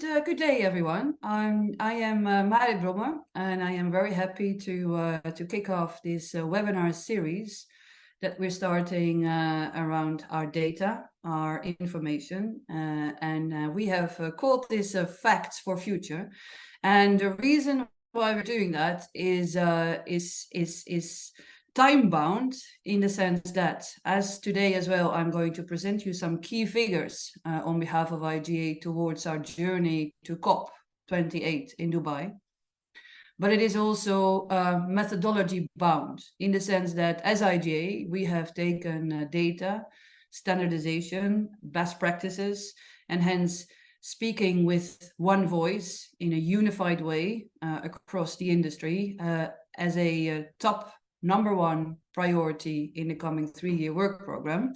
Good day, everyone. I am Marit Brommer, and I am very happy to kick off this webinar series that we're starting around our data, our information, and we have called this Facts for Future. And the reason why we're doing that is time-bound in the sense that, as today as well, I'm going to present you some key figures on behalf of IGA towards our journey to COP28 in Dubai. But it is also methodology bound in the sense that as IGA, we have taken data, standardization, best practices, and hence speaking with one voice in a unified way across the industry as a top number one priority in the coming 3-year work program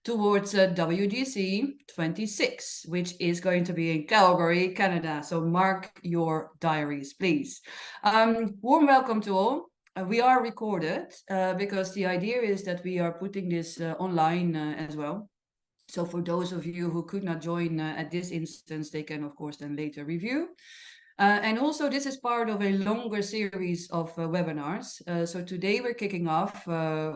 towards WGC 26, which is going to be in Calgary, Canada. So mark your diaries, please. Warm welcome to all. We are recorded because the idea is that we are putting this online as well. So for those of you who could not join at this instance, they can, of course, then later review. And also, this is part of a longer series of webinars. So today we're kicking off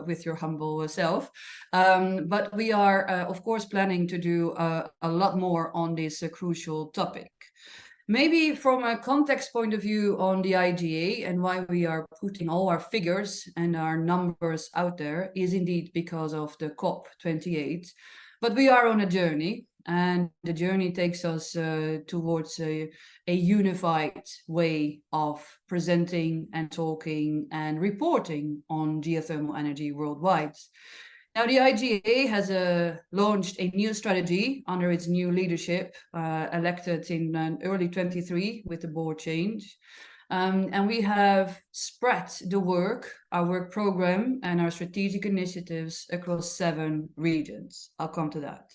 with your humble self. But we are, of course, planning to do a lot more on this crucial topic. Maybe from a context point of view on the IGA and why we are putting all our figures and our numbers out there is indeed because of the COP28. But we are on a journey, and the journey takes us towards a unified way of presenting and talking and reporting on geothermal energy worldwide. Now, the IGA has launched a new strategy under its new leadership, elected in early 23 with the board change. And we have spread the work, our work program, and our strategic initiatives across 7 regions. I'll come to that.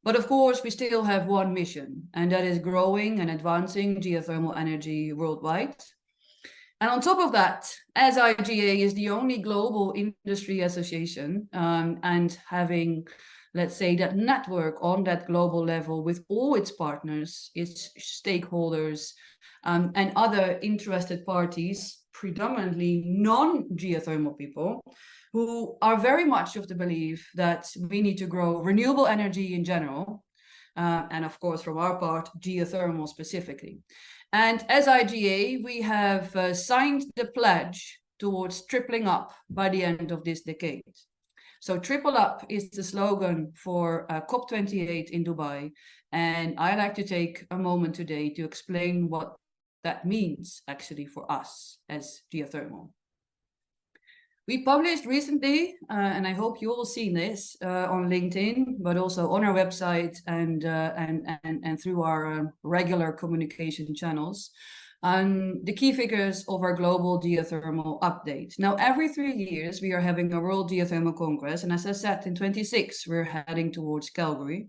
But of course, we still have one mission, and that is growing and advancing geothermal energy worldwide. And on top of that, as IGA is the only global industry association and having, let's say, that network on that global level with all its partners, its stakeholders, and other interested parties, predominantly non-geothermal people, who are very much of the belief that we need to grow renewable energy in general, and of course, from our part, geothermal specifically. And as IGA, we have signed the pledge towards tripling up by the end of this decade. So triple up is the slogan for COP28 in Dubai. And I'd like to take a moment today to explain what that means actually for us as geothermal. We published recently, and I hope you all seen this on LinkedIn, but also on our website and through our regular communication channels, the key figures of our global geothermal update. Now, every 3 years, we are having a World Geothermal Congress, and as I said, in 26, we're heading towards Calgary.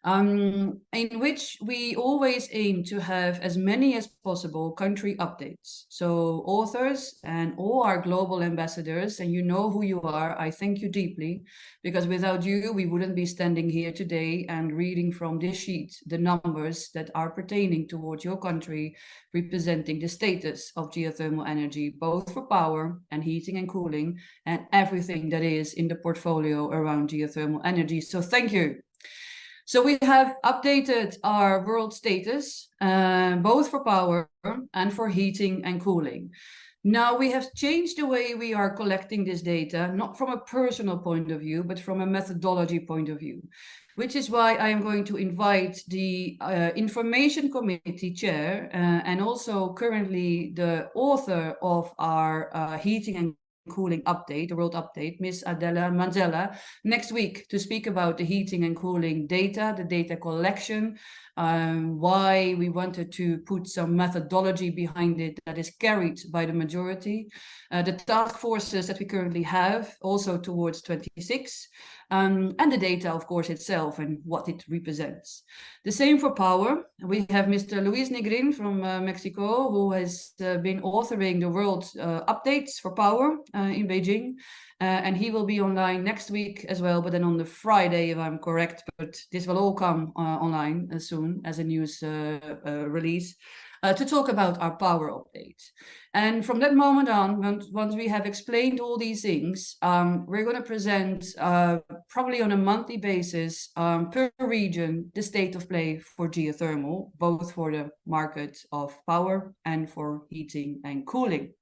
In which we always aim to have as many as possible country updates. So authors and all our global ambassadors, and you know who you are, I thank you deeply, because without you, we wouldn't be standing here today and reading from this sheet the numbers that are pertaining towards your country, representing the status of geothermal energy, both for power and heating and cooling, and everything that is in the portfolio around geothermal energy. So thank you. So we have updated our world status, both for power and for heating and cooling. Now we have changed the way we are collecting this data, not from a personal point of view, but from a methodology point of view, which is why I am going to invite the Information Committee Chair and also currently the author of our heating and cooling update, the world update, Miss Adele Manzella, next week to speak about the heating and cooling data, the data collection, why we wanted to put some methodology behind it that is carried by the majority, the task forces that we currently have also towards 26, and the data, of course, itself and what it represents. The same for power. We have Mr. Luis Negrín from Mexico, who has been authoring the world updates for power in Beijing. And he will be online next week as well, but then on the Friday, if I'm correct. But this will all come online as soon as a news release. To talk about our power update. And from that moment on, once we have explained all these things, we're going to present probably on a monthly basis per region the state of play for geothermal, both for the market of power and for heating and cooling.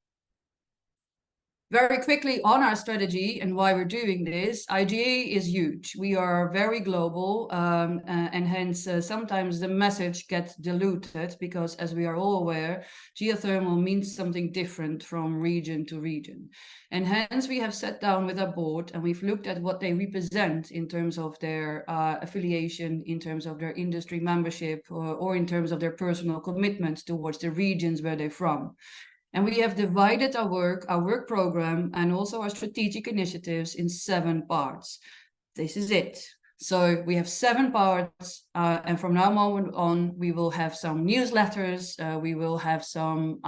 Very quickly on our strategy and why we're doing this, IGA is huge. We are very global, and hence sometimes the message gets diluted because, as we are all aware, geothermal means something different from region to region. And hence we have sat down with our board and we've looked at what they represent in terms of their affiliation, in terms of their industry membership, or in terms of their personal commitment towards the regions where they're from. And we have divided our work program, and also our strategic initiatives in 7 parts. This is it. So we have 7 parts, and from now on, we will have some newsletters, we will have some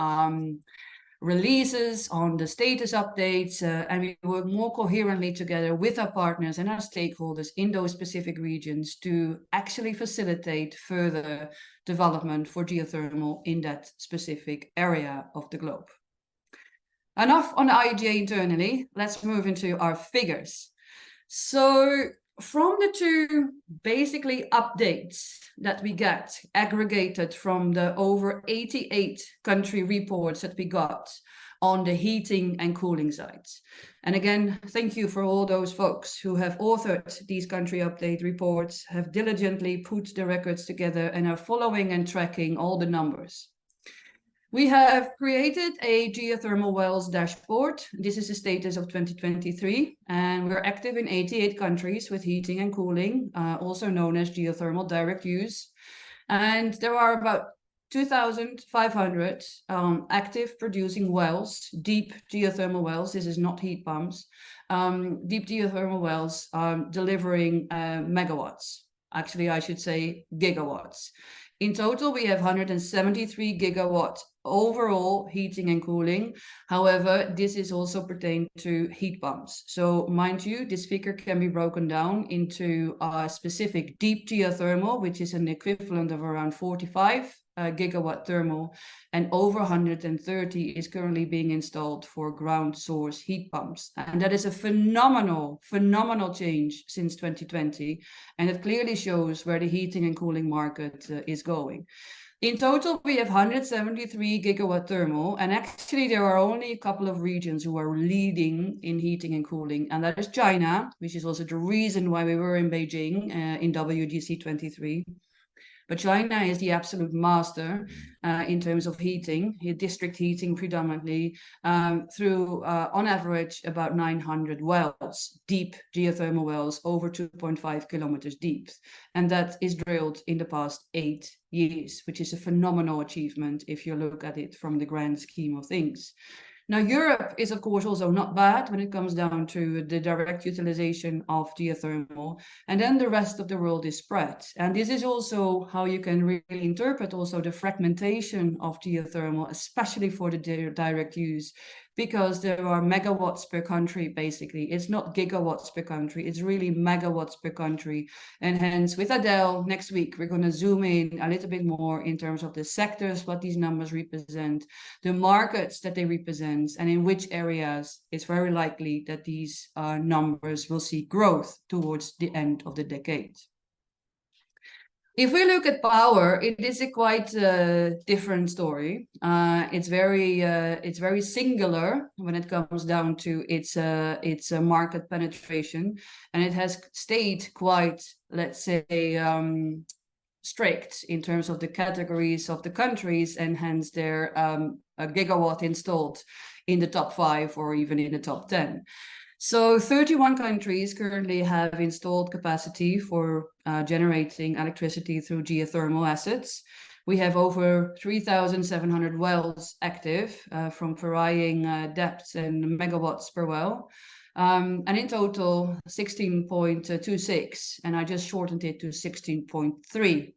releases on the status updates, and we work more coherently together with our partners and our stakeholders in those specific regions to actually facilitate further development for geothermal in that specific area of the globe. Enough on the IGA internally, let's move into our figures. So from the 2 basically updates that we get aggregated from the over 88 country reports that we got on the heating and cooling sides. And again, thank you for all those folks who have authored these country update reports, have diligently put the records together and are following and tracking all the numbers. We have created a geothermal wells dashboard. This is the status of 2023, and we're active in 88 countries with heating and cooling, also known as geothermal direct use. And there are about 2,500 active producing wells, deep geothermal wells. This is not heat pumps. Deep geothermal wells delivering megawatts. Actually, I should say gigawatts. In total, we have 173 gigawatts overall heating and cooling. However, this is also pertained to heat pumps. So mind you, this figure can be broken down into specific deep geothermal, which is an equivalent of around 45 gigawatt thermal, and over 130 is currently being installed for ground source heat pumps. And that is a phenomenal change since 2020. And it clearly shows where the heating and cooling market is going. In total, we have 173 gigawatt thermal, and actually there are only a couple of regions who are leading in heating and cooling, and that is China, which is also the reason why we were in Beijing in WGC 23. But China is the absolute master in terms of heating, district heating predominantly, through, on average, about 900 wells, deep geothermal wells, over 2.5 kilometers deep. And that is drilled in the past 8 years, which is a phenomenal achievement if you look at it from the grand scheme of things. Now, Europe is, of course, also not bad when it comes down to the direct utilization of geothermal. And then the rest of the world is spread. And this is also how you can really interpret also the fragmentation of geothermal, especially for the direct use, because there are megawatts per country, basically. It's not gigawatts per country, it's really megawatts per country. And hence, with Adele, next week, we're going to zoom in a little bit more in terms of the sectors, what these numbers represent, the markets that they represent, and in which areas it's very likely that these numbers will see growth towards the end of the decade. If we look at power, it is a quite different story. It's very singular when it comes down to its market penetration, and it has stayed quite, let's say, strict in terms of the categories of the countries, and hence their a gigawatt installed in the top 5 or even in the top 10. So 31 countries currently have installed capacity for generating electricity through geothermal assets. We have over 3,700 wells active from varying depths and megawatts per well. And in total 16.26, and I just shortened it to 16.3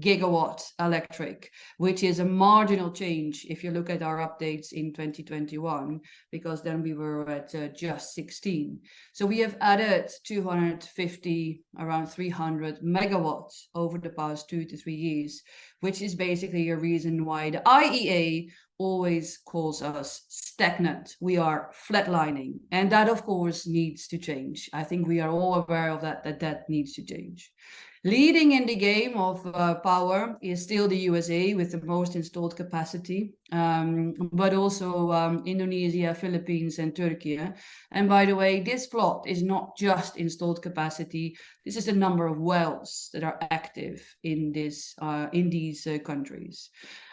gigawatt electric, which is a marginal change if you look at our updates in 2021, because then we were at just 16. So we have added 250, around 300 megawatts over the past 2 to 3 years, which is basically a reason why the IEA always calls us stagnant. We are flatlining, and that of course needs to change. I think we are all aware of that needs to change. Leading in the game of power is still the USA with the most installed capacity, but also Indonesia, Philippines, and Turkey. And by the way, this plot is not just installed capacity. This is the number of wells that are active in these countries.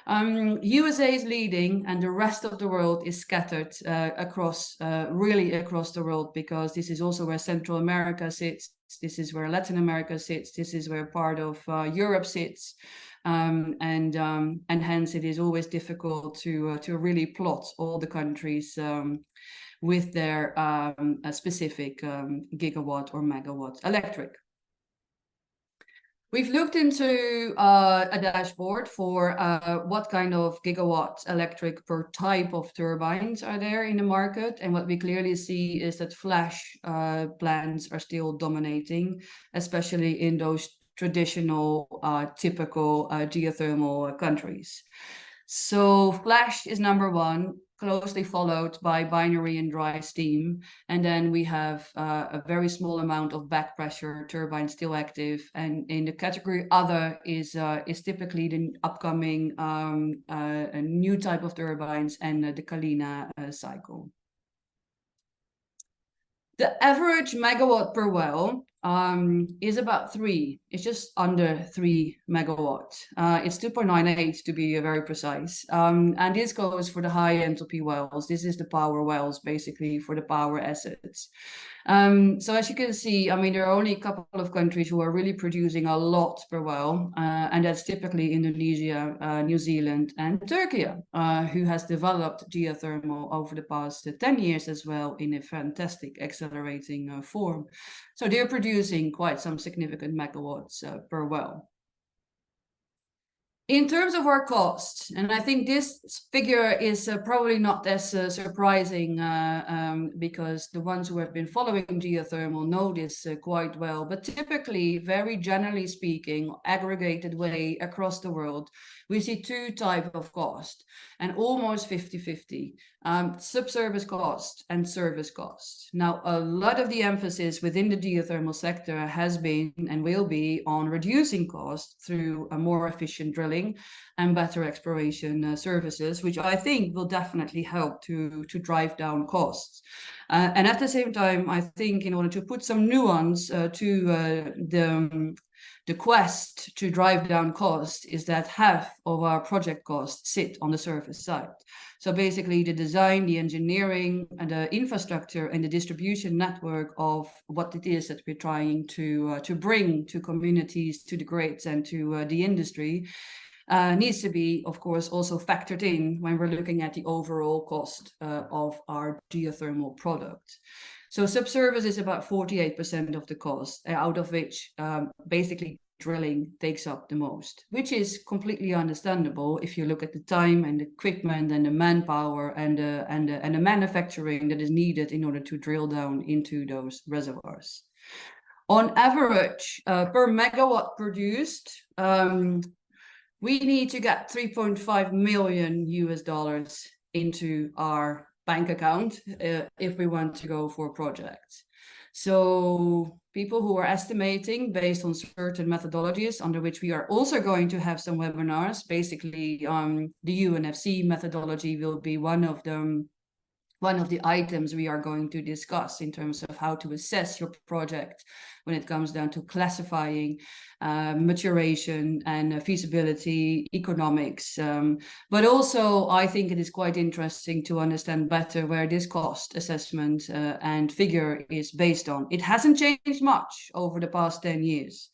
USA is leading, and the rest of the world is scattered really across the world, because this is also where Central America sits. This is where Latin America sits. This is where part of Europe sits, and hence it is always difficult to really plot all the countries with their specific gigawatt or megawatt electric. We've looked into a dashboard for what kind of gigawatt electric per type of turbines are there in the market. And what we clearly see is that flash plants are still dominating, especially in those traditional, typical geothermal countries. So flash is number one, closely followed by binary and dry steam. And then we have a very small amount of back pressure turbines still active. And in the category other is typically the upcoming a new type of turbines and the Kalina cycle. The average megawatt per well is about 3. It's just under 3 megawatts. It's 2.98 to be very precise. And this goes for the high enthalpy wells. This is the power wells, basically, for the power assets. So as you can see, I mean, there are only a couple of countries who are really producing a lot per well, and that's typically Indonesia, New Zealand, and Turkey, who has developed geothermal over the past 10 years as well in a fantastic accelerating form. So they're producing quite some significant megawatts per well. In terms of our costs, and I think this figure is probably not as surprising because the ones who have been following geothermal know this quite well, but typically, very generally speaking, aggregated way across the world, we see 2 types of cost, and almost 50-50, subservice cost and service cost. Now, a lot of the emphasis within the geothermal sector has been and will be on reducing costs through a more efficient drilling and better exploration services, which I think will definitely help to drive down costs. And at the same time, I think in order to put some nuance to the quest to drive down costs is that half of our project costs sit on the service side. So basically the design, the engineering, and the infrastructure and the distribution network of what it is that we're trying to bring to communities, to the grids, and to the industry needs to be, of course, also factored in when we're looking at the overall cost of our geothermal product. So subservice is about 48% of the cost, out of which basically drilling takes up the most, which is completely understandable if you look at the time and the equipment and the manpower and the manufacturing that is needed in order to drill down into those reservoirs. On average, per megawatt produced, we need to get $3.5 million into our bank account if we want to go for projects. So people who are estimating based on certain methodologies, under which we are also going to have some webinars, basically the UNFC methodology will be one of the items we are going to discuss in terms of how to assess your project when it comes down to classifying maturation and feasibility economics. But also, I think it is quite interesting to understand better where this cost assessment and figure is based on. It hasn't changed much over the past 10 years.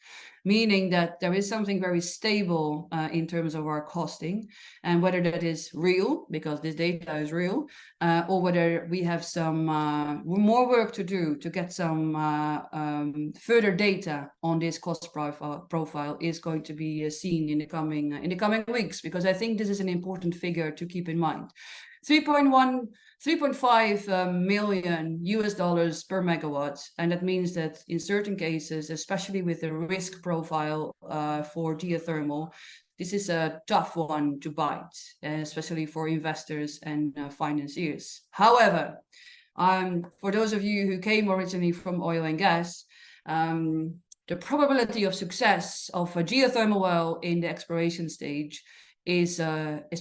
meaning that there is something very stable in terms of our costing, and whether that is real, because this data is real, or whether we have some more work to do to get some further data on this cost profile is going to be seen in the coming weeks, because I think this is an important figure to keep in mind. 3.5 million US dollars per megawatt, and that means that in certain cases, especially with the risk profile for geothermal, this is a tough one to bite, especially for investors and financiers. However, for those of you who came originally from oil and gas, the probability of success of a geothermal well in the exploration stage is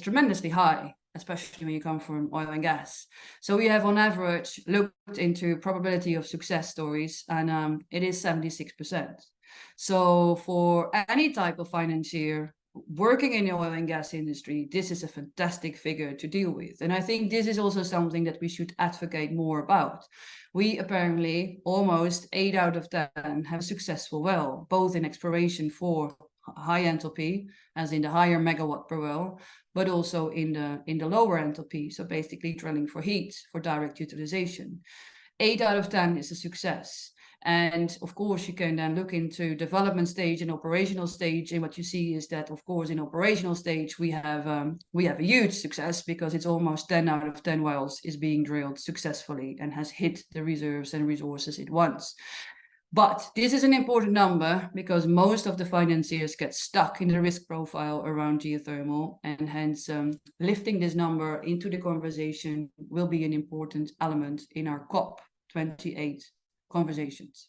tremendously high, especially when you come from oil and gas. So we have on average looked into probability of success stories, and it is 76%. So for any type of financier working in the oil and gas industry, this is a fantastic figure to deal with. And I think this is also something that we should advocate more about. We apparently, almost 8 out of 10 have a successful well, both in exploration for high enthalpy, as in the higher megawatt per well, but also in the lower enthalpy, so basically drilling for heat, for direct utilization. 8 out of 10 is a success. And of course, you can then look into development stage and operational stage, and what you see is that, of course, in operational stage we have a huge success, because it's almost 10 out of 10 wells is being drilled successfully and has hit the reserves and resources it wants. But this is an important number, because most of the financiers get stuck in the risk profile around geothermal, and hence lifting this number into the conversation will be an important element in our COP28 conversations.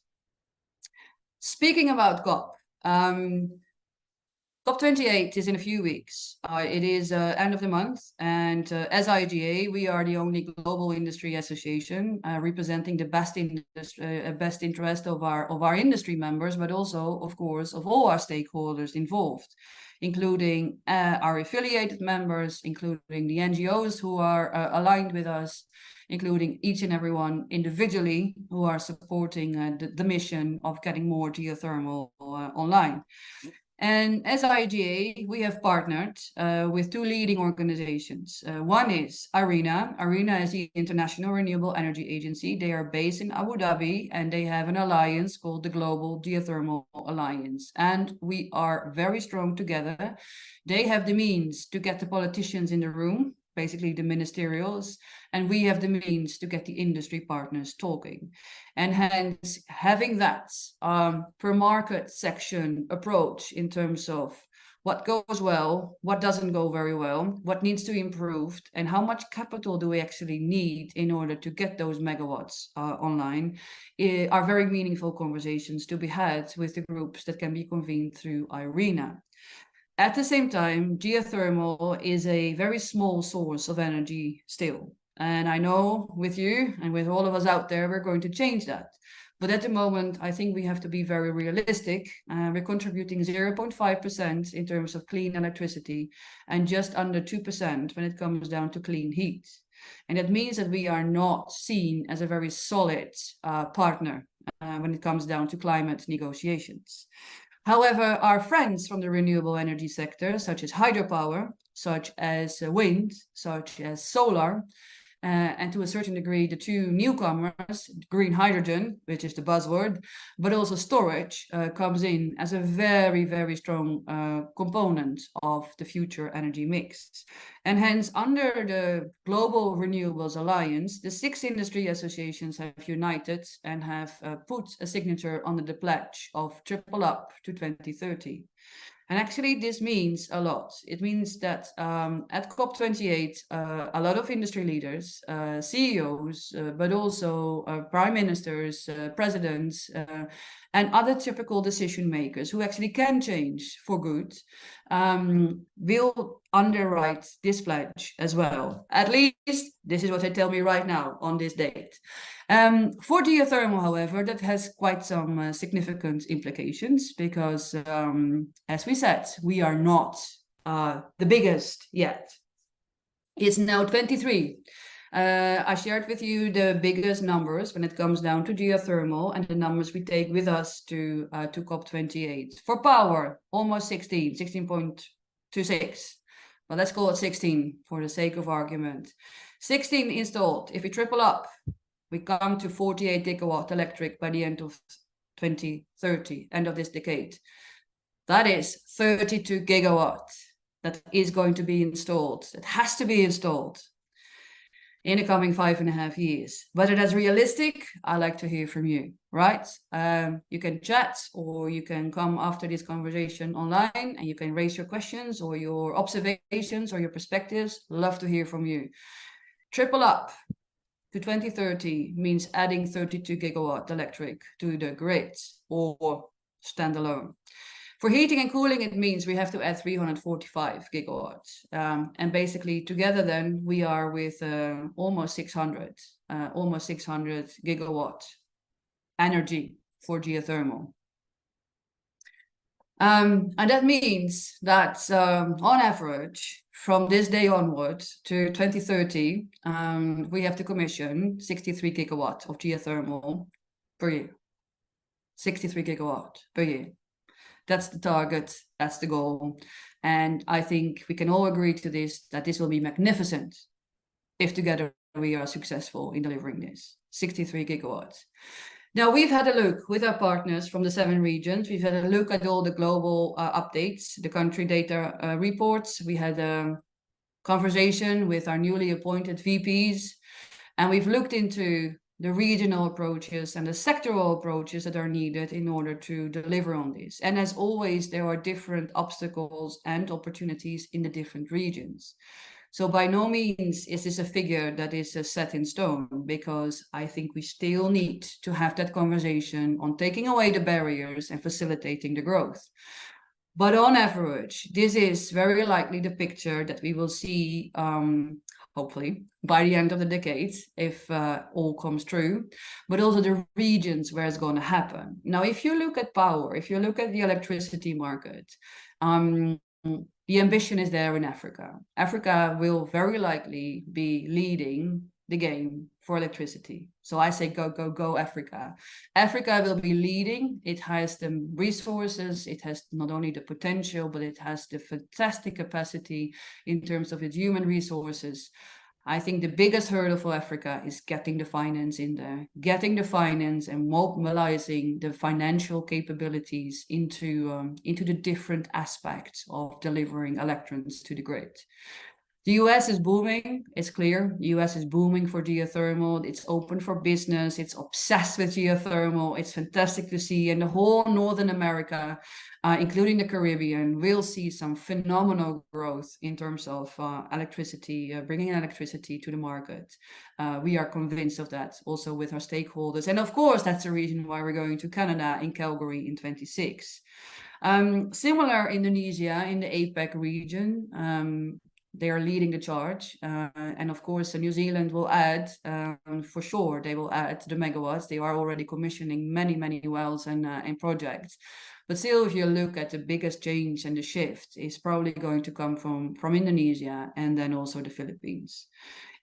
Speaking about COP, COP28 is in a few weeks. It is end of the month, and as IGA, we are the only global industry association representing the best interest of our industry members, but also, of course, of all our stakeholders involved, including our affiliated members, including the NGOs who are aligned with us, including each and everyone individually who are supporting the mission of getting more geothermal online. And as IGA, we have partnered with 2 leading organizations. One is IRENA. IRENA is the International Renewable Energy Agency. They are based in Abu Dhabi, and they have an alliance called the Global Geothermal Alliance. And we are very strong together. They have the means to get the politicians in the room, basically the ministerials, and we have the means to get the industry partners talking. And hence, having that per market section approach in terms of what goes well, what doesn't go very well, what needs to be improved, and how much capital do we actually need in order to get those megawatts online, are very meaningful conversations to be had with the groups that can be convened through IRENA. At the same time, geothermal is a very small source of energy still. And I know with you and with all of us out there, we're going to change that. But at the moment, I think we have to be very realistic. We're contributing 0.5% in terms of clean electricity, and just under 2% when it comes down to clean heat. And that means that we are not seen as a very solid partner when it comes down to climate negotiations. However, our friends from the renewable energy sector, such as hydropower, such as wind, such as solar, and to a certain degree, the 2 newcomers, green hydrogen, which is the buzzword, but also storage, comes in as a very, very strong component of the future energy mix. And hence, under the Global Renewables Alliance, the 6 industry associations have united and have put a signature under the pledge of triple up to 2030. And actually, this means a lot. It means that at COP28, a lot of industry leaders, CEOs, but also prime ministers, presidents, and other typical decision makers who actually can change for good, will underwrite this pledge as well. At least this is what they tell me right now on this date. For geothermal, however, that has quite some significant implications, because as we said, we are not the biggest yet. It's now 23. I shared with you the biggest numbers when it comes down to geothermal and the numbers we take with us to COP28. For power, almost 16.26. Well, let's call it 16 for the sake of argument. 16 installed. If we triple up, we come to 48 gigawatt electric by the end of 2030, end of this decade. That is 32 gigawatts that is going to be installed. It has to be installed in the coming 5.5 years. Whether that's realistic, I like to hear from you, right? You can chat, or you can come after this conversation online and you can raise your questions or your observations or your perspectives. Love to hear from you. Triple up to 2030 means adding 32 gigawatt electric to the grid or standalone. For heating and cooling, it means we have to add 345 gigawatts. And basically together then we are with almost 600 gigawatt energy for geothermal. And that means that on average, from this day onwards to 2030, we have to commission 63 gigawatt of geothermal per year. 63 gigawatt per year. That's the target, that's the goal. And I think we can all agree to this, that this will be magnificent if together we are successful in delivering this, 63 gigawatts. Now, we've had a look with our partners from the 7 regions. We've had a look at all the global updates, the country data reports. We had a conversation with our newly appointed VPs, and we've looked into the regional approaches and the sectoral approaches that are needed in order to deliver on this. And as always, there are different obstacles and opportunities in the different regions. So by no means is this a figure that is set in stone, because I think we still need to have that conversation on taking away the barriers and facilitating the growth. But on average, this is very likely the picture that we will see, hopefully, by the end of the decade, if all comes true, but also the regions where it's going to happen. Now, if you look at power, if you look at the electricity market, the ambition is there in Africa. Africa will very likely be leading the game for electricity. So I say go, go, go, Africa. Africa will be leading. It has the resources. It has not only the potential, but it has the fantastic capacity in terms of its human resources. I think the biggest hurdle for Africa is getting the finance in there, getting the finance and mobilizing the financial capabilities into the different aspects of delivering electrons to the grid. The US is booming, it's clear. The US is booming for geothermal. It's open for business. It's obsessed with geothermal. It's fantastic to see. And the whole Northern America, including the Caribbean, will see some phenomenal growth in terms of electricity, bringing electricity to the market. We are convinced of that also with our stakeholders. And of course, that's the reason why we're going to Canada in Calgary in 2026. Similar Indonesia in the APEC region. They are leading the charge, and of course New Zealand will add, for sure they will add the megawatts. They are already commissioning many wells and projects, but still, if you look at the biggest change and the shift is probably going to come from Indonesia and then also the Philippines.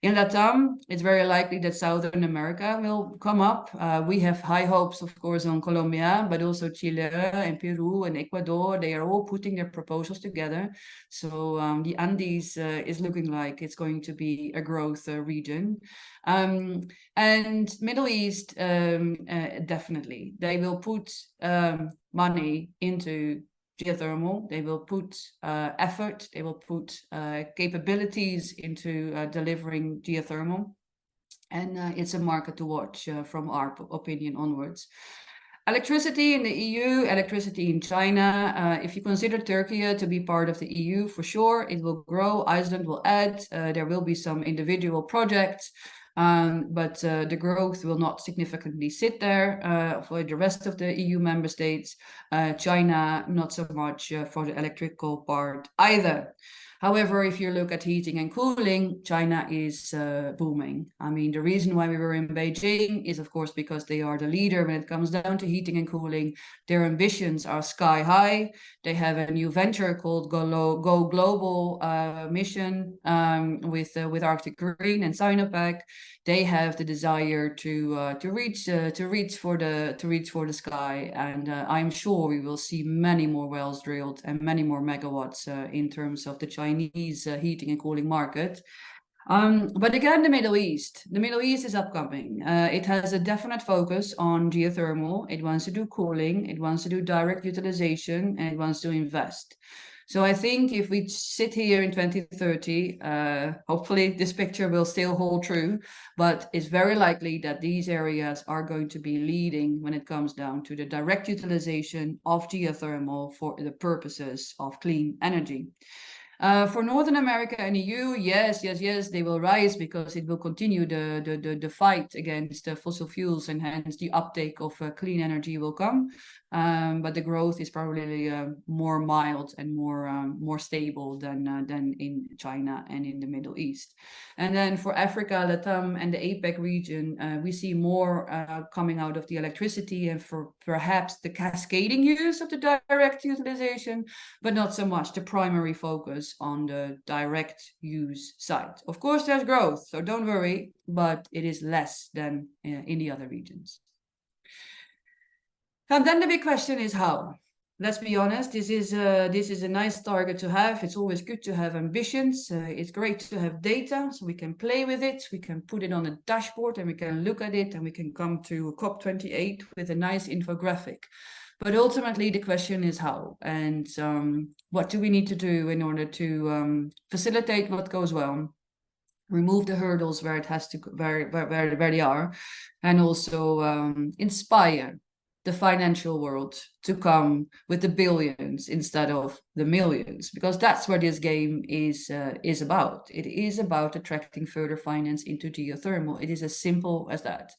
In LATAM, it's very likely that Southern America will come up. We have high hopes, of course, on Colombia, but also Chile and Peru and Ecuador. They are all putting their proposals together. So the Andes is looking like it's going to be a growth region. And Middle East, definitely. They will put money into geothermal. They will put effort, they will put capabilities into delivering geothermal. And it's a market to watch from our opinion onwards. Electricity in the EU, electricity in China. If you consider Turkey to be part of the EU, for sure, it will grow. Iceland will add. There will be some individual projects. But the growth will not significantly sit there for the rest of the EU member states. China, not so much for the electrical part either. However, if you look at heating and cooling, China is booming. I mean, the reason why we were in Beijing is, of course, because they are the leader when it comes down to heating and cooling. Their ambitions are sky high. They have a new venture called Go Global mission with Arctic Green and Sinopec. They have the desire to reach for the sky, and I'm sure we will see many more wells drilled and many more megawatts in terms of the Chinese heating and cooling market. But again, the Middle East is upcoming. It has a definite focus on geothermal. It wants to do cooling, it wants to do direct utilization, and it wants to invest. So I think if we sit here in 2030, hopefully this picture will still hold true, but it's very likely that these areas are going to be leading when it comes down to the direct utilization of geothermal for the purposes of clean energy. For Northern America and EU, yes, they will rise because it will continue the fight against fossil fuels, and hence the uptake of clean energy will come. But the growth is probably more mild and more stable than in China and in the Middle East. And then for Africa, Latam, and the APEC region, we see more coming out of the electricity and for perhaps the cascading use of the direct utilization, but not so much the primary focus on the direct use side. Of course, there's growth, so don't worry, but it is less than in the other regions. And then the big question is how. Let's be honest, this is a nice target to have. It's always good to have ambitions. It's great to have data, so we can play with it. We can put it on a dashboard and we can look at it, and we can come to COP28 with a nice infographic. But ultimately, the question is how, and what do we need to do in order to facilitate what goes well, remove the hurdles where it has to, where they are, and also inspire the financial world to come with the billions instead of the millions, because that's what this game is about. It is about attracting further finance into geothermal. It is as simple as that.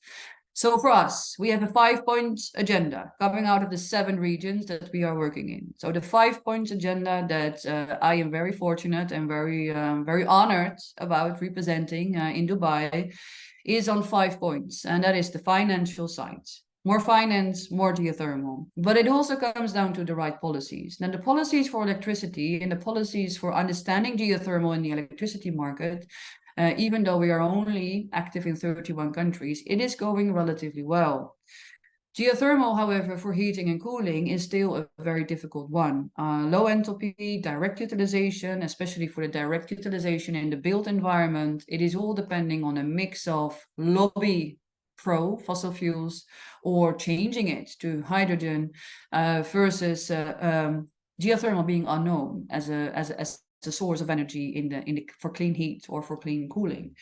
So for us, we have a 5-point agenda coming out of the 7 regions that we are working in. So the 5-point agenda that I am very fortunate and very honored about representing in Dubai is on 5 points, and that is the financial side. More finance, more geothermal. But it also comes down to the right policies. Now, the policies for electricity and the policies for understanding geothermal in the electricity market, even though we are only active in 31 countries, it is going relatively well. Geothermal, however, for heating and cooling is still a very difficult one. Low enthalpy, direct utilization, especially for the direct utilization in the built environment, it is all depending on a mix of lobby pro fossil fuels or changing it to hydrogen versus geothermal being unknown as a source of energy for clean heat or for clean cooling.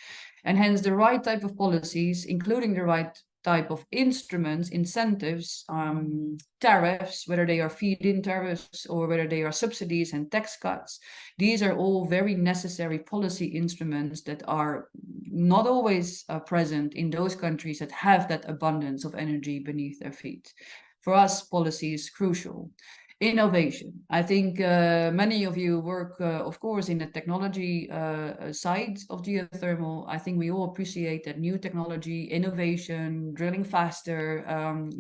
And hence the right type of policies, including the right type of instruments, incentives, tariffs, whether they are feed-in tariffs or whether they are subsidies and tax cuts. These are all very necessary policy instruments that are not always present in those countries that have that abundance of energy beneath their feet. For us, policy is crucial. Innovation. I think many of you work, of course, in the technology side of geothermal. I think we all appreciate that new technology, innovation, drilling faster,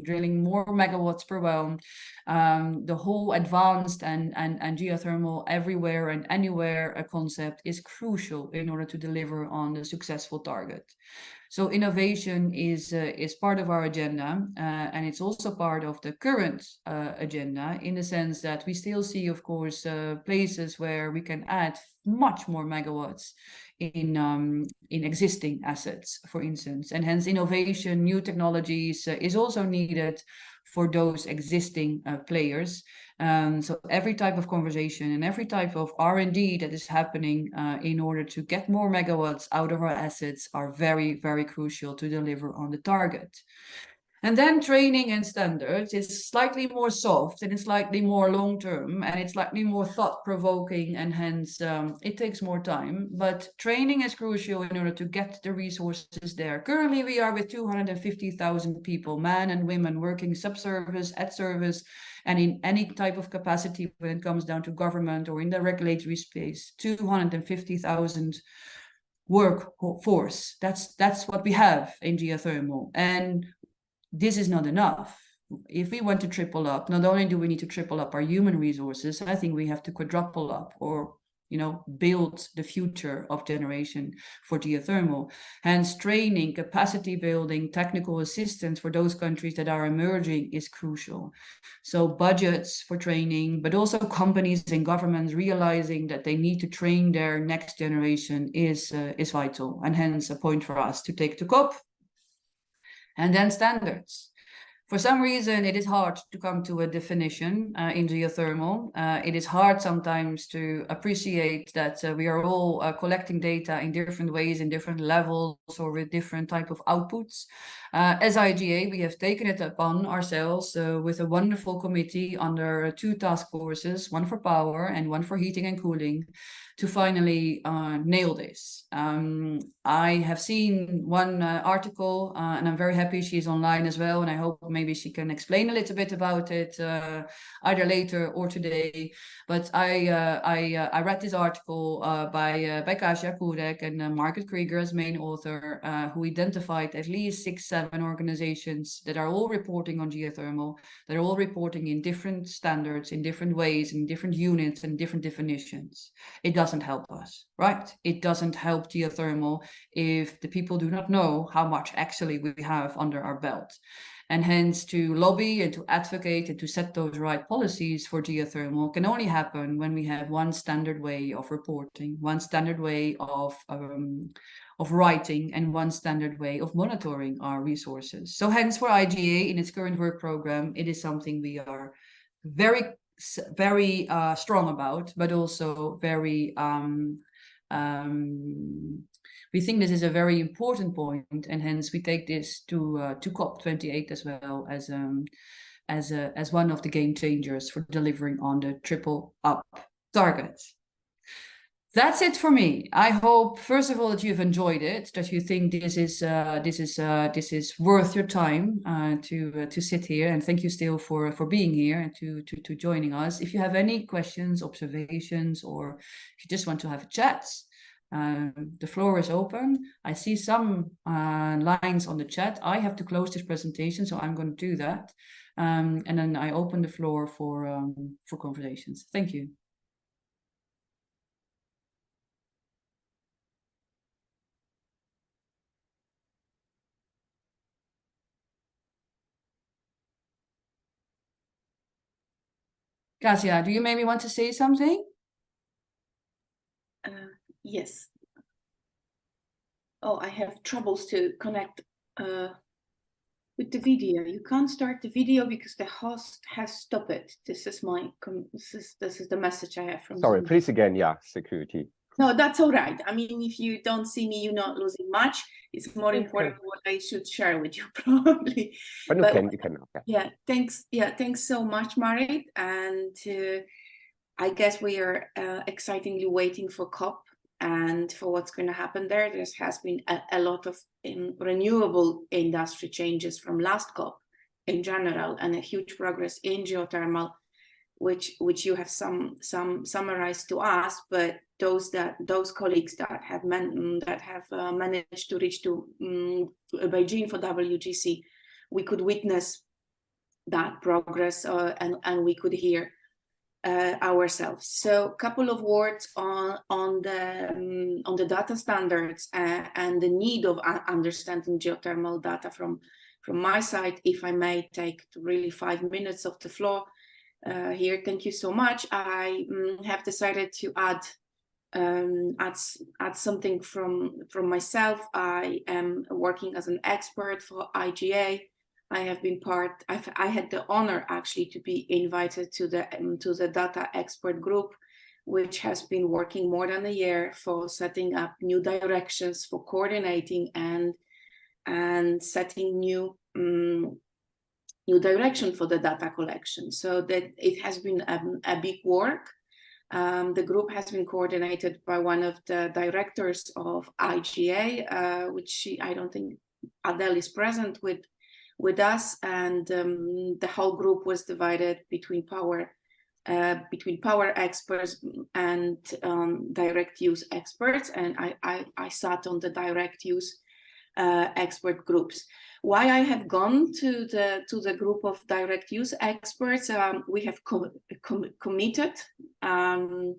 drilling more megawatts per well, the whole advanced and geothermal everywhere and anywhere concept is crucial in order to deliver on the successful target. So innovation is part of our agenda, and it's also part of the current agenda, in the sense that we still see, of course, places where we can add much more megawatts in existing assets, for instance, and hence innovation, new technologies is also needed for those existing players. So every type of conversation and every type of R&D that is happening in order to get more megawatts out of our assets are very, very crucial to deliver on the target. And then training and standards is slightly more soft and it's slightly more long-term and it's slightly more thought-provoking, and hence it takes more time. But training is crucial in order to get the resources there. Currently, we are with 250,000 people, men and women, working subsurface, at surface, and in any type of capacity when it comes down to government or in the regulatory space. 250,000 workforce. That's what we have in geothermal. And this is not enough. If we want to triple up, not only do we need to triple up our human resources, I think we have to quadruple up, or build the future of generation for geothermal. Hence, training, capacity building, technical assistance for those countries that are emerging is crucial. So budgets for training, but also companies and governments realizing that they need to train their next generation is vital, and hence a point for us to take to COP. And then standards. For some reason, it is hard to come to a definition in geothermal. It is hard sometimes to appreciate that we are all collecting data in different ways, in different levels, or with different type of outputs. As IGA, we have taken it upon ourselves with a wonderful committee under 2 task forces, one for power and one for heating and cooling, to finally nail this. I have seen one article, and I'm very happy she's online as well, and I hope maybe she can explain a little bit about it either later or today. But I read this article by Kasia Kurek and Margaret Krieger as main author, who identified at least 6-7 organizations that are all reporting on geothermal. They're all reporting in different standards, in different ways, in different units and different definitions. It doesn't help us, right? It doesn't help geothermal if the people do not know how much actually we have under our belt. And hence, to lobby and to advocate and to set those right policies for geothermal can only happen when we have one standard way of reporting, one standard way of writing, and one standard way of monitoring our resources. So hence, for IGA in its current work program, it is something we are very strong about, but also very we think this is a very important point, and hence we take this to COP28 as well as one of the game changers for delivering on the triple up target. That's it for me. I hope, first of all, that you've enjoyed it, that you think this is worth your time to sit here, and thank you still for being here and to joining us. If you have any questions, observations, or if you just want to have a chat, the floor is open. I see some lines on the chat. I have to close this presentation, so I'm going to do that, and then I open the floor for conversations. Thank you. Kasia, do you maybe want to say something? Yes. Oh, I have troubles to connect with the video. You can't start the video because the host has stopped it. This is the message I have from Sorry, Zoom. please again, yeah, security. No, that's all right. I mean, if you don't see me, you're not losing much. It's more Okay. important what I should share with you, probably. But you can. Okay. Yeah, thanks. Yeah, thanks so much, Marit. And I guess we are excitingly waiting for COP and for what's going to happen there. There has been a lot of renewable industry changes from last COP in general, and a huge progress in geothermal, which you have some summarized to us, but those colleagues that have managed to reach to Beijing for WGC, we could witness that progress and we could hear ourselves. So a couple of words on the data standards and the need of understanding geothermal data from my side. If I may take really 5 minutes of the floor here, thank you so much. I have decided to add something from myself. I am working as an expert for IGA. I have been I had the honor actually to be invited to the data expert group, which has been working more than a year for setting up new directions for coordinating and setting new new direction for the data collection. So that it has been a big work. The group has been coordinated by one of the directors of IGA, which I don't think Adele is present with us, and the whole group was divided between power experts and direct use experts, and I sat on the direct use expert groups. Why I have gone to the group of direct use experts? We have committed an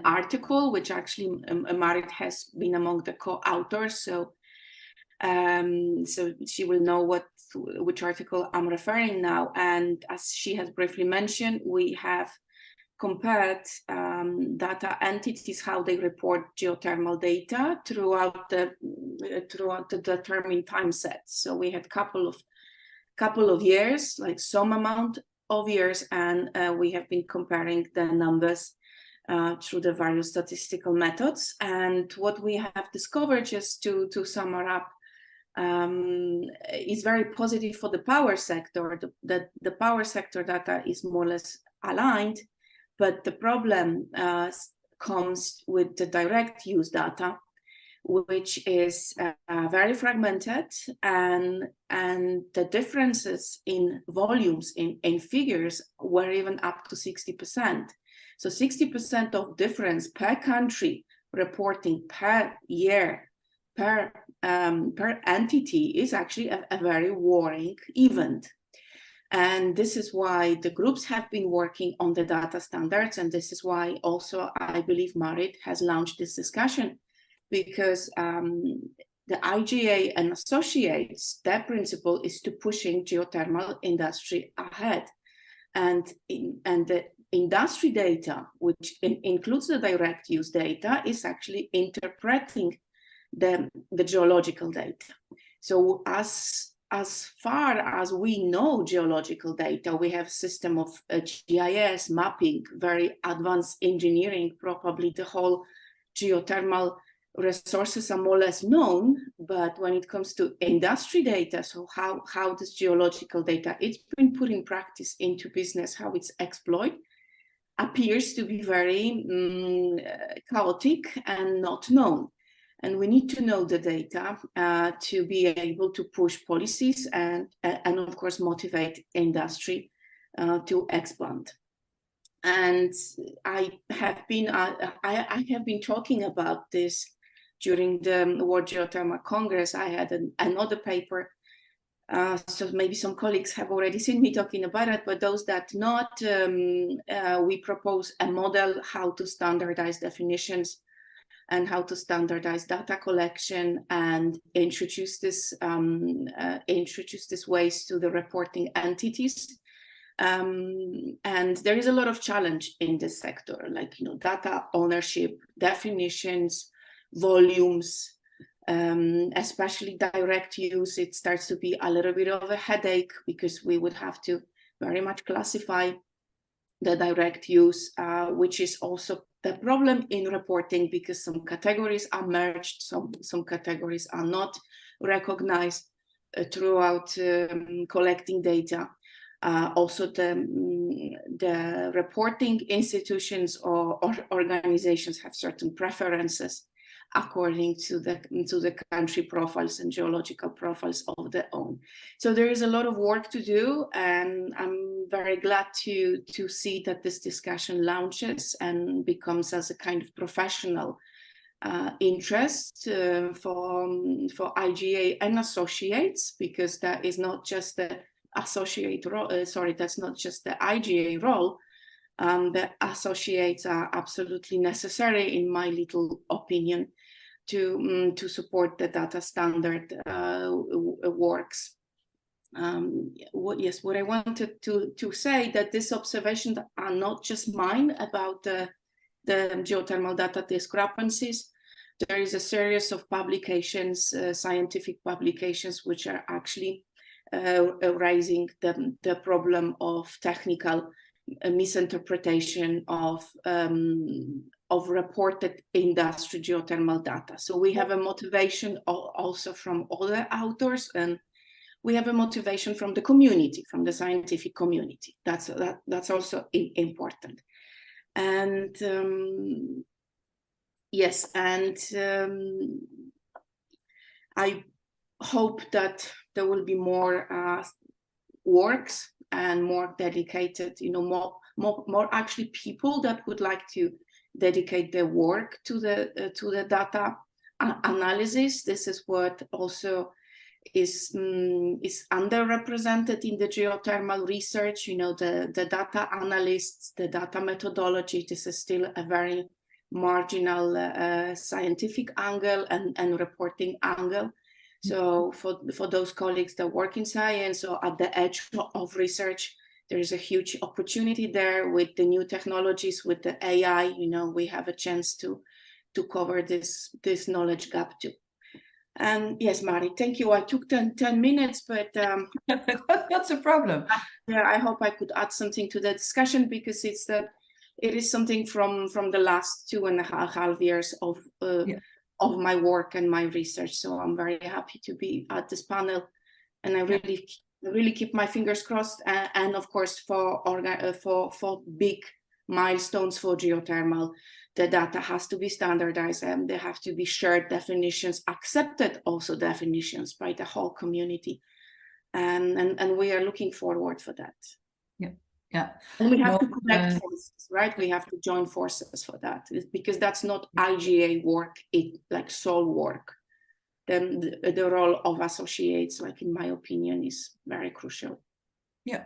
article, which actually Marit has been among the co-authors, so she will know which article I'm referring now. And as she has briefly mentioned, we have compared data entities, how they report geothermal data throughout the determined time set. So we had couple of years, like some amount of years, and we have been comparing the numbers through the various statistical methods. And what we have discovered, just to sum it up, is very positive for the power sector. The power sector data is more or less aligned, but the problem comes with the direct use data, which is very fragmented, and the differences in volumes in figures were even up to 60%. So 60% of difference per country reporting per year per entity is actually a very worrying event. And this is why the groups have been working on the data standards, and this is why also I believe Marit has launched this discussion, because the IGA and associates, their principle is to pushing geothermal industry ahead. And the industry data, which includes the direct use data, is actually interpreting the geological data. So as far as we know geological data, we have a system of GIS mapping, very advanced engineering, probably the whole geothermal resources are more or less known, but when it comes to industry data, so how this geological data it's been put in practice into business, how it's exploited, appears to be very chaotic and not known. And we need to know the data to be able to push policies and of course motivate industry to expand. And I have been talking about this during the World Geothermal Congress. I had another paper, so maybe some colleagues have already seen me talking about it, but those that not, we propose a model how to standardize definitions and how to standardize data collection and introduce this ways to the reporting entities. And there is a lot of challenge in this sector, like data ownership, definitions, volumes, especially direct use. It starts to be a little bit of a headache because we would have to very much classify the direct use, which is also the problem in reporting, because some categories are merged, some categories are not recognized throughout collecting data. Also, the reporting institutions or organizations have certain preferences according to the country profiles and geological profiles of their own. So there is a lot of work to do, and I'm very glad to see that this discussion launches and becomes as a kind of professional interest for IGA and associates, because that is not just the associate role, that's not just the IGA role. The associates are absolutely necessary, in my little opinion, to support the data standard works. What I wanted to say, that these observations are not just mine about the geothermal data discrepancies. There is a series of publications, scientific publications, which are actually raising the problem of technical misinterpretation of reported industry geothermal data. So we have a motivation also from other authors, and we have a motivation from the community, from the scientific community. That's also important. And yes, and I hope that there will be more works and more dedicated, more actually people that would like to dedicate their work to the data analysis. This is what also is underrepresented in the geothermal research. The data analysts, the data methodology. This is still a very marginal scientific angle and reporting angle. So for those colleagues that work in science or at the edge of research, there is a huge opportunity there with the new technologies, with the AI. We have a chance to cover this knowledge gap too. And yes, Mari, thank you. I took 10 minutes, but that's a problem. Yeah, I hope I could add something to the discussion, because it is something from the last 2.5 years of my work and my research. So I'm very happy to be at this panel, and I really keep my fingers crossed. And of course, for big milestones for geothermal, the data has to be standardized, and there have to be shared definitions, accepted also definitions by the whole community, and we are looking forward for that. Yeah. And we have to connect forces, right? We have to join forces for that, because that's not IGA work, it's like sole work. Then the role of associates, like in my opinion, is very crucial. Yeah.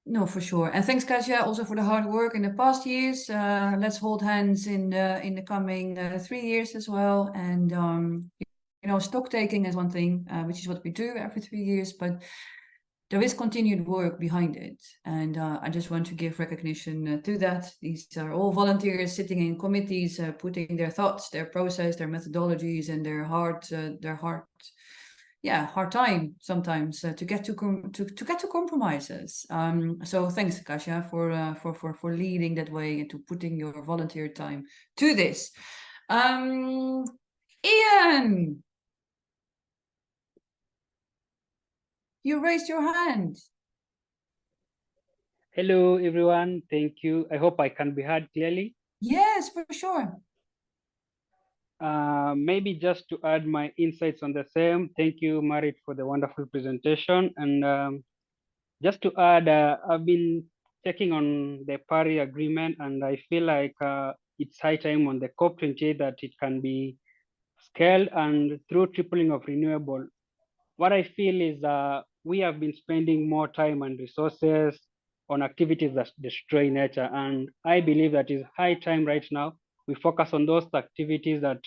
No, for sure. And thanks, Kasia, also for the hard work in the past years. Let's hold hands in the coming 3 years as well. And stock taking is one thing, which is what we do every 3 years, but there is continued work behind it. And I just want to give recognition to that. These are all volunteers sitting in committees, putting their thoughts, their process, their methodologies, and their hard time sometimes to get to compromises. So thanks, Kasia, for leading that way and to putting your volunteer time to this. Ian, you raised your hand. Hello, everyone. Thank you. I hope I can be heard clearly. Yes, for sure. Maybe just to add my insights on the same. Thank you, Marit, for the wonderful presentation. And just to add, I've been checking on the Paris Agreement, and I feel like it's high time on the COP28 that it can be scaled, and through tripling of renewable. What I feel is we have been spending more time and resources on activities that destroy nature. And I believe that it's high time right now we focus on those activities that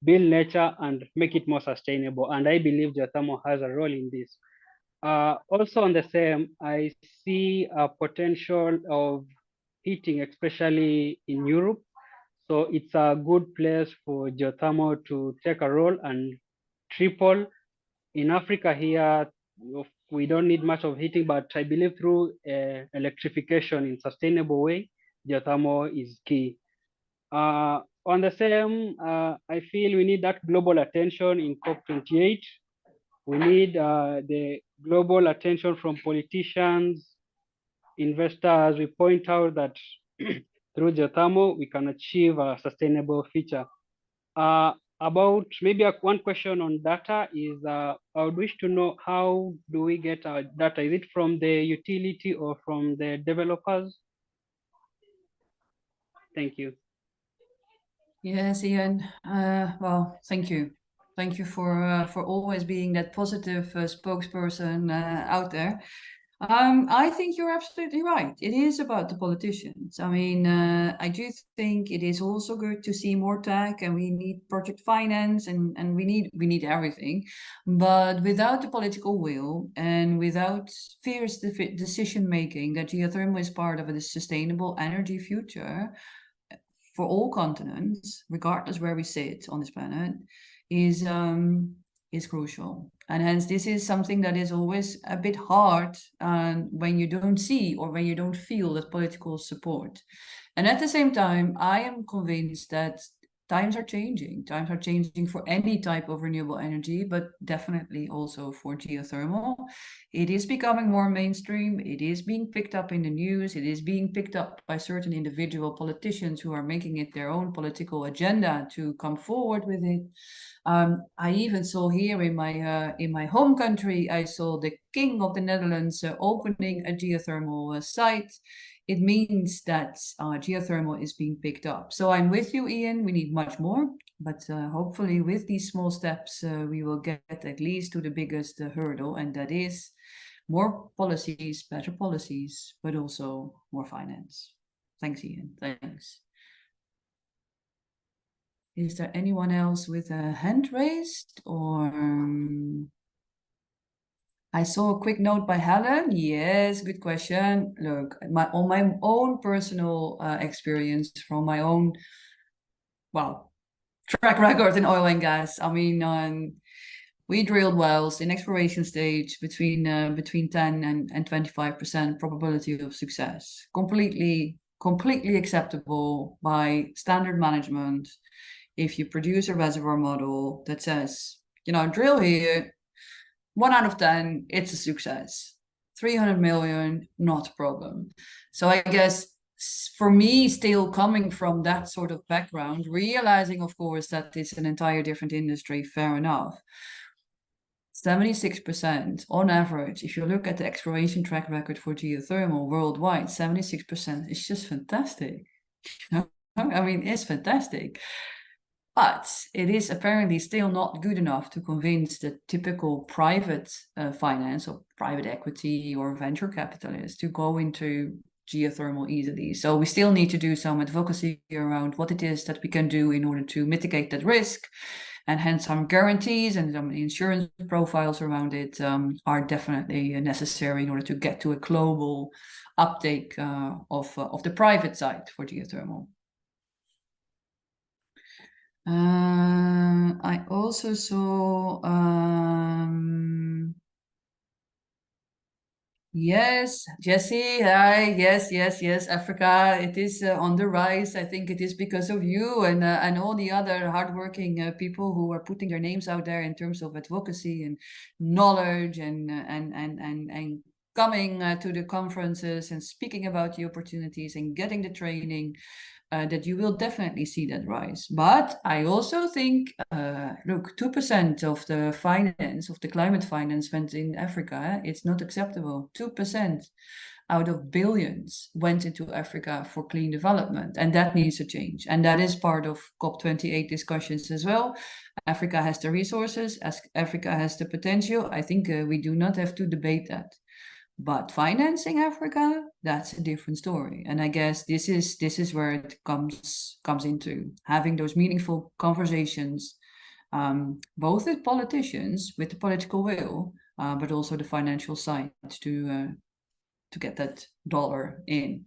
build nature and make it more sustainable. And I believe geothermal has a role in this. Also on the same, I see a potential of heating, especially in Europe. So it's a good place for geothermal to take a role and triple. In Africa here, we don't need much of heating, but I believe through electrification in sustainable way, geothermal is key. On the same, I feel we need that global attention in COP28. We need the global attention from politicians, investors. We point out that through geothermal, we can achieve a sustainable future. About maybe one question on data is, I would wish to know, how do we get our data? Is it from the utility or from the developers? Thank you. Yes, Ian. Well, thank you. Thank you for always being that positive spokesperson out there. I think you're absolutely right. It is about the politicians. I mean, I do think it is also good to see more tech, and we need project finance, and we need everything. But without the political will and without fierce decision making that geothermal is part of a sustainable energy future for all continents, regardless where we sit on this planet, is crucial. And hence, this is something that is always a bit hard when you don't see or when you don't feel that political support. And at the same time, I am convinced that times are changing. Times are changing for any type of renewable energy, but definitely also for geothermal. It is becoming more mainstream. It is being picked up in the news. It is being picked up by certain individual politicians who are making it their own political agenda to come forward with it. I even saw here in my home country, I saw the King of the Netherlands opening a geothermal site. It means that geothermal is being picked up. So I'm with you, Ian. We need much more, but hopefully with these small steps, we will get at least to the biggest hurdle, and that is more policies, better policies, but also more finance. Thanks, Ian. Thanks. Is there anyone else with a hand raised, or I saw a quick note by Helen. Yes, good question. Look, on my own personal experience from my own, well, track record in oil and gas. I mean, we drilled wells in exploration stage between 10 and 25% probability of success. Completely acceptable by standard management. If you produce a reservoir model that says, you know, drill here, 1 out of 10, it's a success. 300 million, not a problem. So I guess for me, still coming from that sort of background, realizing, of course, that it's an entire different industry, fair enough. 76% on average, if you look at the exploration track record for geothermal worldwide, 76% is just fantastic. I mean, it's fantastic. But it is apparently still not good enough to convince the typical private finance or private equity or venture capitalists to go into geothermal easily. So we still need to do some advocacy around what it is that we can do in order to mitigate that risk. And hence some guarantees and some insurance profiles around it are definitely necessary in order to get to a global uptake of the private side for geothermal. I also saw, yes, Jesse, hi, yes, Africa, it is on the rise. I think it is because of you and all the other hardworking people who are putting their names out there in terms of advocacy and knowledge and coming to the conferences and speaking about the opportunities and getting the training. That you will definitely see that rise. But I also think, look, 2% of the finance, of the climate finance went in Africa. It's not acceptable. 2% out of billions went into Africa for clean development. And that needs to change. And that is part of COP28 discussions as well. Africa has the resources, Africa has the potential. I think we do not have to debate that. But financing Africa, that's a different story. And I guess this is where it comes into having those meaningful conversations, both with politicians, with the political will, but also the financial side to get that dollar in.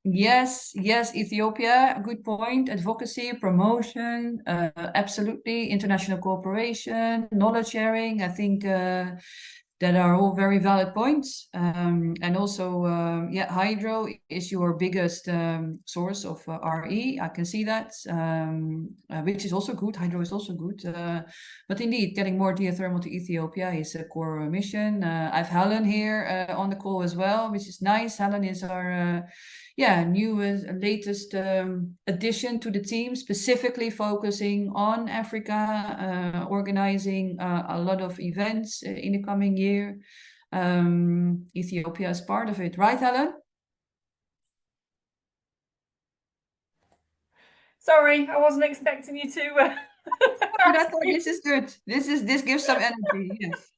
Yes, Ethiopia, good point. Advocacy, promotion, absolutely. International cooperation, knowledge sharing. I think that are all very valid points. And also, hydro is your biggest source of RE. I can see that, which is also good. Hydro is also good. But indeed, getting more geothermal to Ethiopia is a core mission. I've Helen here on the call as well, which is nice. Helen is our newest, latest addition to the team, specifically focusing on Africa, organizing a lot of events in the coming year. Ethiopia is part of it, right, Helen? Sorry, I wasn't expecting you to. This is good. This gives some energy. Yes.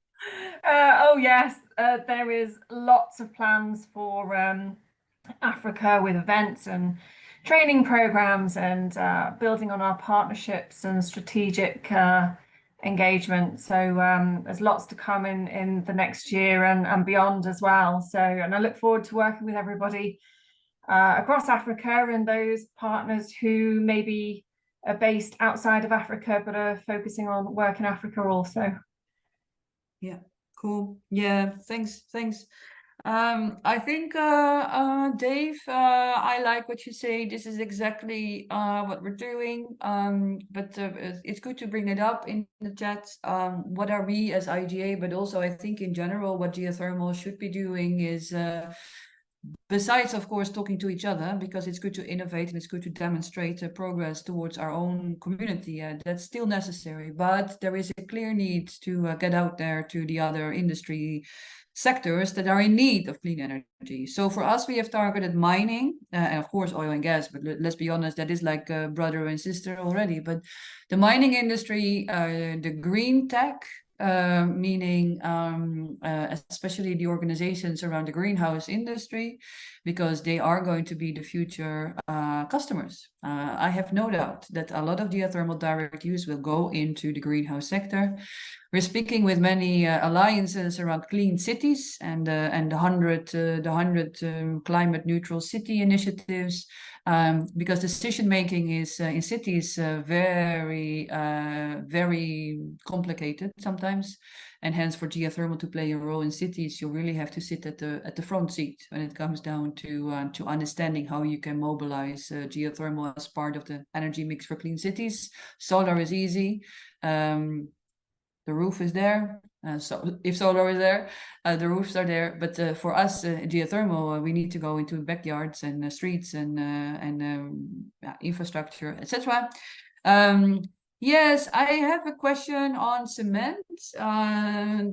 Oh yes, there is lots of plans for Africa with events and training programs and building on our partnerships and strategic engagement. So there's lots to come in the next year and beyond as well. So, and I look forward to working with everybody across Africa and those partners who maybe are based outside of Africa but are focusing on work in Africa also. Yeah, cool. Yeah, thanks. I think, Dave, I like what you say. This is exactly what we're doing. But it's good to bring it up in the chat. What are we as IGA, but also I think in general, what geothermal should be doing is, besides, of course, talking to each other, because it's good to innovate and it's good to demonstrate progress towards our own community. That's still necessary, but there is a clear need to get out there to the other industry sectors that are in need of clean energy. So for us, we have targeted mining and of course oil and gas, but let's be honest, that is like brother and sister already. But the mining industry, the green tech, meaning especially the organizations around the greenhouse industry, because they are going to be the future customers. I have no doubt that a lot of geothermal direct use will go into the greenhouse sector. We're speaking with many alliances around clean cities and the 100 climate neutral city initiatives, because decision making is in cities very complicated sometimes, and hence for geothermal to play a role in cities, you really have to sit at the front seat when it comes down to understanding how you can mobilize geothermal as part of the energy mix for clean cities. Solar is easy. The roof is there. So if solar is there, the roofs are there. But for us, geothermal, we need to go into backyards and streets and infrastructure, etc. Yes, I have a question on cement.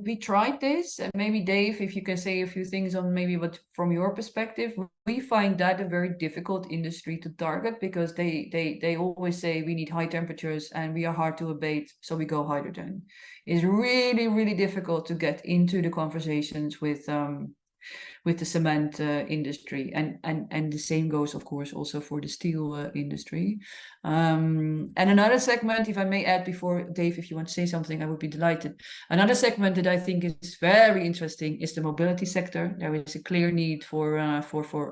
We tried this, and maybe Dave, if you can say a few things on maybe what from your perspective. We find that a very difficult industry to target because they always say we need high temperatures and we are hard to abate, so we go hydrogen. It's really difficult to get into the conversations with the cement industry, and the same goes of course also for the steel industry. And another segment, if I may add before Dave, if you want to say something, I would be delighted. Another segment that I think is very interesting is the mobility sector. There is a clear need for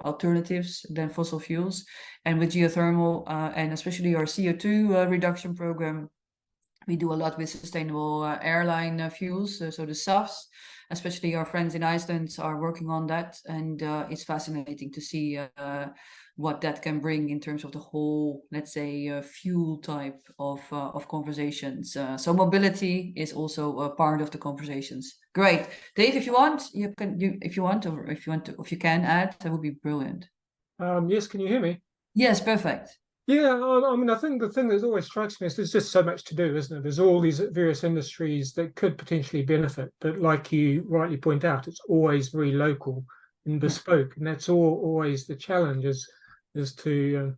alternatives than fossil fuels, and with geothermal and especially our CO2 reduction program, we do a lot with sustainable airline fuels, so the SAFs. Especially our friends in Iceland are working on that, and it's fascinating to see what that can bring in terms of the whole, let's say, fuel type of conversations. So mobility is also a part of the conversations. Great, Dave. If you want, if you can add, that would be brilliant. Yes, can you hear me? Yes, perfect. Yeah, I mean, I think the thing that always strikes me is there's just so much to do, isn't it? There's all these various industries that could potentially benefit, but like you rightly point out, it's always very local and bespoke, and that's always the challenge is to,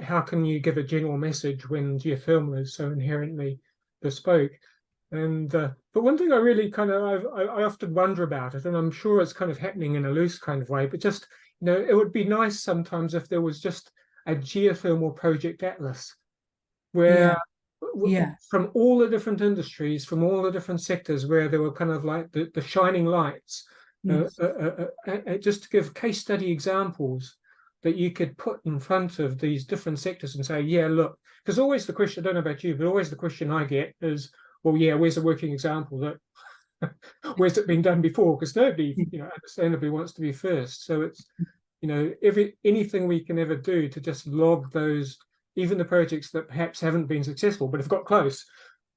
how can you give a general message when geothermal is so inherently bespoke? And but one thing I really I often wonder about it, and I'm sure it's kind of happening in a loose kind of way, but just, it would be nice sometimes if there was just a geothermal project atlas where from all the different industries, from all the different sectors, where there were kind of like the shining lights, just to give case study examples that you could put in front of these different sectors and say, yeah, look, because always the question, I don't know about you, but always the question I get is, well, yeah, where's a working example that where's it been done before? Because nobody, understandably wants to be first. So it's, anything we can ever do to just log those, even the projects that perhaps haven't been successful but have got close,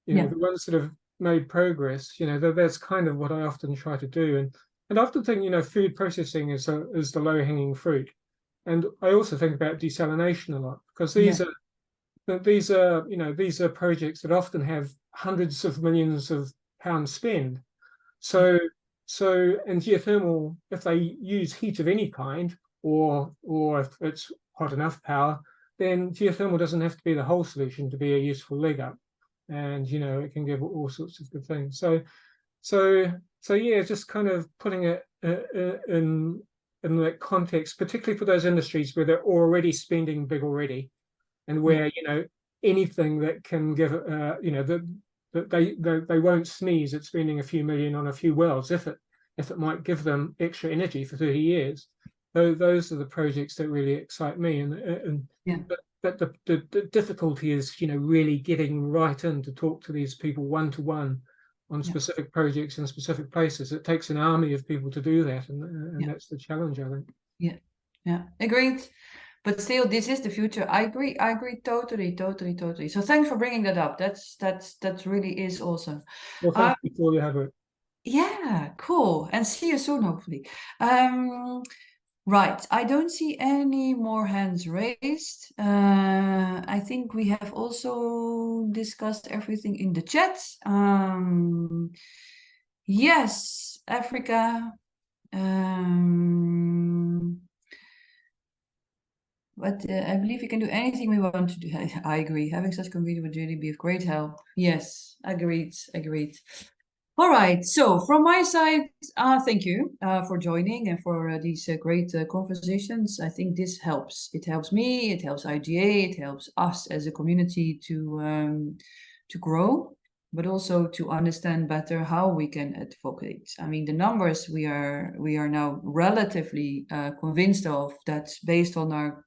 the ones that have made progress, that's kind of what I often try to do. And I often think, food processing is the low-hanging fruit. And I also think about desalination a lot, because these are projects that often have hundreds of millions of pounds spent. So in geothermal, if they use heat of any kind, or if it's hot enough power, then geothermal doesn't have to be the whole solution to be a useful leg up, and it can give all sorts of good things. So yeah, just kind of putting it in that context, particularly for those industries where they're already spending big already, and where anything that can give that they won't sneeze at spending a few million on a few wells if it might give them extra energy for 30 years. Those are the projects that really excite me, but the difficulty is really getting right in to talk to these people one-to-one on specific projects in specific places. It takes an army of people to do that, and that's the challenge, I think. Yeah, agreed. But still, this is the future. I agree totally. So thanks for bringing that up. That really is awesome. Well, thank you for your hard work. Yeah, cool. And see you soon, hopefully. Right, I don't see any more hands raised. I think we have also discussed everything in the chat. Yes, Africa. But I believe we can do anything we want to do. I agree. Having such community would really be of great help. Yes, agreed. All right. So from my side, thank you for joining and for these great conversations. I think this helps. It helps me. It helps IGA. It helps us as a community to grow, but also to understand better how we can advocate. I mean, the numbers we are now relatively convinced of, that's based on our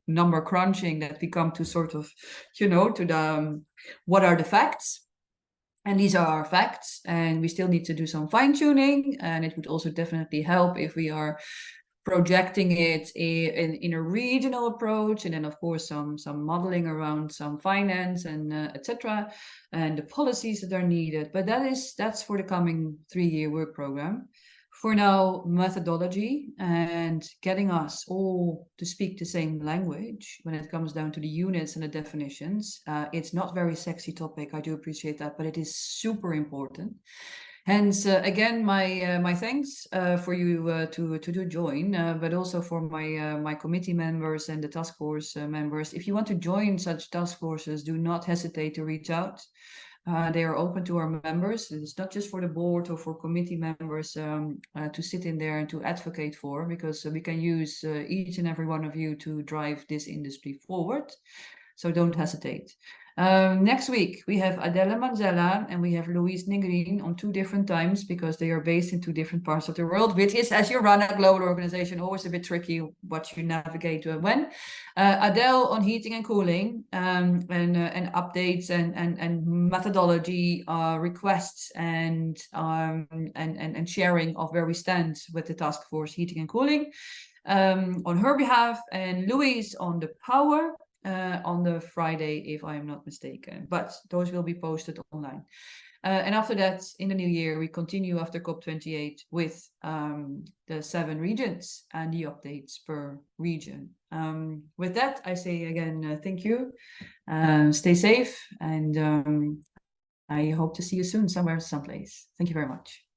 number crunching, that we come to sort of, to the what are the facts. And these are our facts, and we still need to do some fine tuning. And it would also definitely help if we are projecting it in a regional approach, and then of course some modeling around some finance and etc. and the policies that are needed. But that's for the coming 3-year work program. For now, methodology and getting us all to speak the same language when it comes down to the units and the definitions. It's not very sexy topic, I do appreciate that, but it is super important. Hence, again, my thanks for you to join, but also for my committee members and the task force members. If you want to join such task forces, do not hesitate to reach out. They are open to our members. It's not just for the board or for committee members to sit in there and to advocate for, because we can use each and every one of you to drive this industry forward. So don't hesitate. Next week, we have Adele Manzella and we have Luis Gutiérrez-Negrín on 2 different times, because they are based in 2 different parts of the world, which is, as you run a global organization, always a bit tricky what you navigate when. Adele on heating and cooling and updates and methodology requests and sharing of where we stand with the task force heating and cooling on her behalf, and Luis on the power. On the Friday, if I am not mistaken, but those will be posted online. And after that, in the new year, we continue after COP28 with the 7 regions and the updates per region. With that, I say again, thank you. Stay safe, and I hope to see you soon somewhere, someplace. Thank you very much.